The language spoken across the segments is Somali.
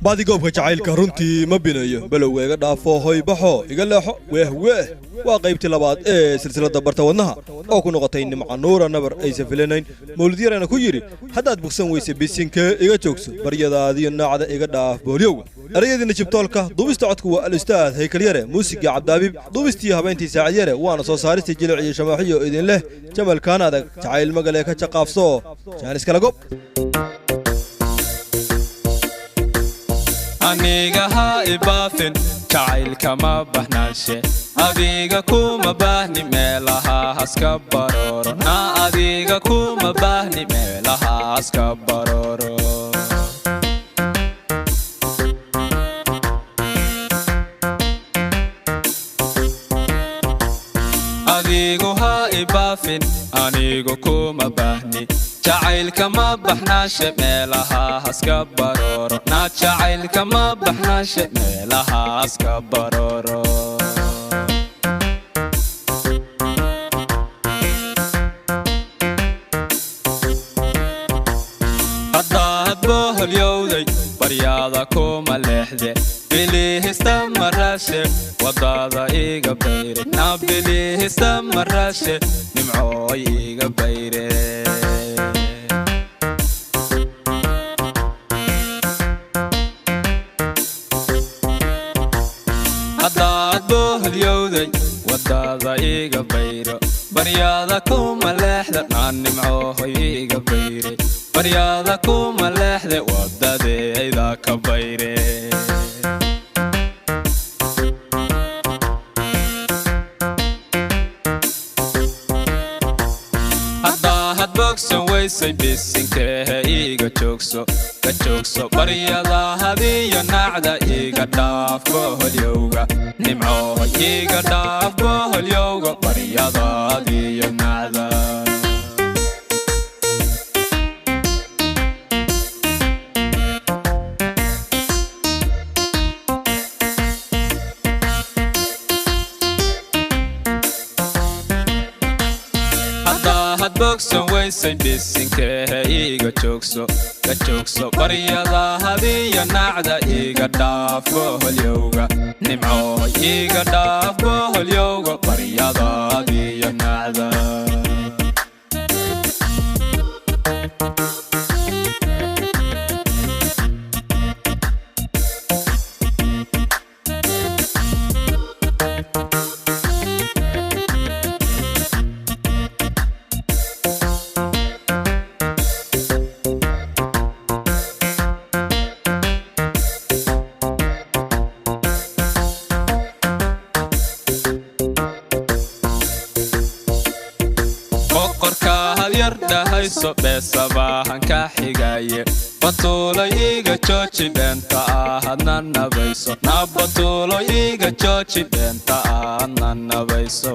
بعد قوبك جعيل كهرنتي ما بينايا بلو إيجا دافو هاي بحو إيجا لاحو ويه وقيبتي لبعض سلسلة دبرتا ونها أو كنو غطين مع نورا نبر أي سفلينين مولدير أنا كويري حتى بقسم ويسي بيسينك إيجا توكس بريادا دي الناعدة إيجا داف بوليوغا أريد إن جبتولك دوبست عدكو الأستاذ هيكل يري موسيقى عبدابيب دوبستي هبينتي ساعد يري وانا سو سارستي جلوعي شماحيو إذن له جمال كان هذا جعيل مقاليكا تقافصو جانس كلاقوب aniga ha ibafin jacaylka ma bahnaashe adiga kuma baahni meelaha haska baroro na adiga kuma baahni meelaha haska baroro adigu ha ibafin anigu kuma baahni jacaylka ma bahnaashe meelaha haska baroro na jacaylka ma bahnaashe meelaha haska baroro haddaad boholyowday baryaada kuma leexde bilihista marashe wadada iga bayre na bilihista marashe nimcooy iga bayre haddaad boholyowday wadada iga bayro baryaada kuma leexda naan nimcooy iga bayre baryaada kuma leexde wadadeeda ka bayre haddaad bogsan weysay bisinkehe iga joogso baryada hadiyo nacda iga dhaaf boholyowga nimcooy iga dhaaf boholyowga baryada hadiyo nacda bogsan weysay bisinkehe iga joogso baryada hadiyo nacda iga dhaaf boholyowga nimcooy iga dhaaf boholyowga baryada hadiyo nacda dhahayso beesabahan ka xigaye batuulo iga jooji beenta ahadna nabayso na batuulo iga jooji beenta ahadna nabayso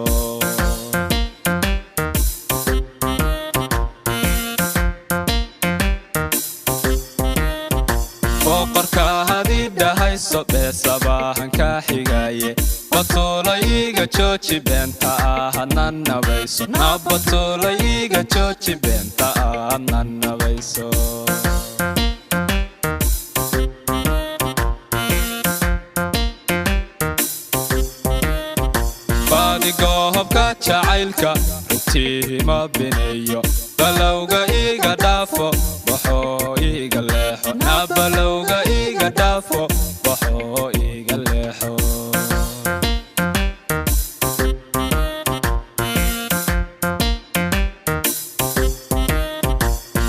boqorka hadii dhahayso beesabahan ka xigaye batuulo iga jooji beenta ahadna nabayso na batuulo iga jooji beenta ahadna nabayso baadigohobka jacaylka rugtihi ma bineeyo balowga iga dhaafo baxoo iga leexo na balowga iga dhaafo baxoo iga leexo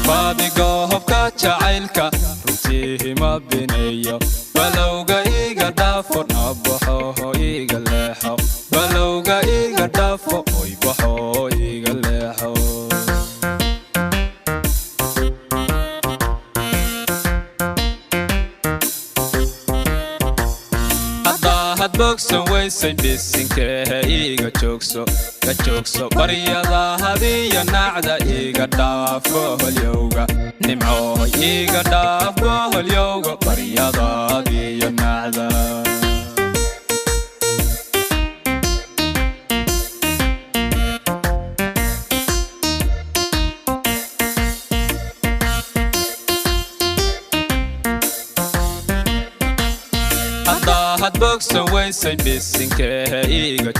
baadigohobka jacaylka rugtihi ma bineeyo balowga iga dhaafo na baxoo iga leexo balowga iga dhaafo oy baxoo iga leexo haddaad bogsan weysay bisinkehe iga joogso baryada hadiyo nacda iga dhaaf boholyowga nimcooy iga dhaaf boholyowga baryada hadiyo nacda waxaad bogsan weysay bisinkeehe iiga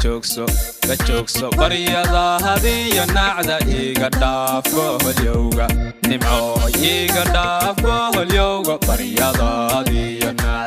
joogso baryada hadiyo nacda iiga dhaafo holyowga nimcooy iiga dhaafo holyowga baryada hadiyo nacda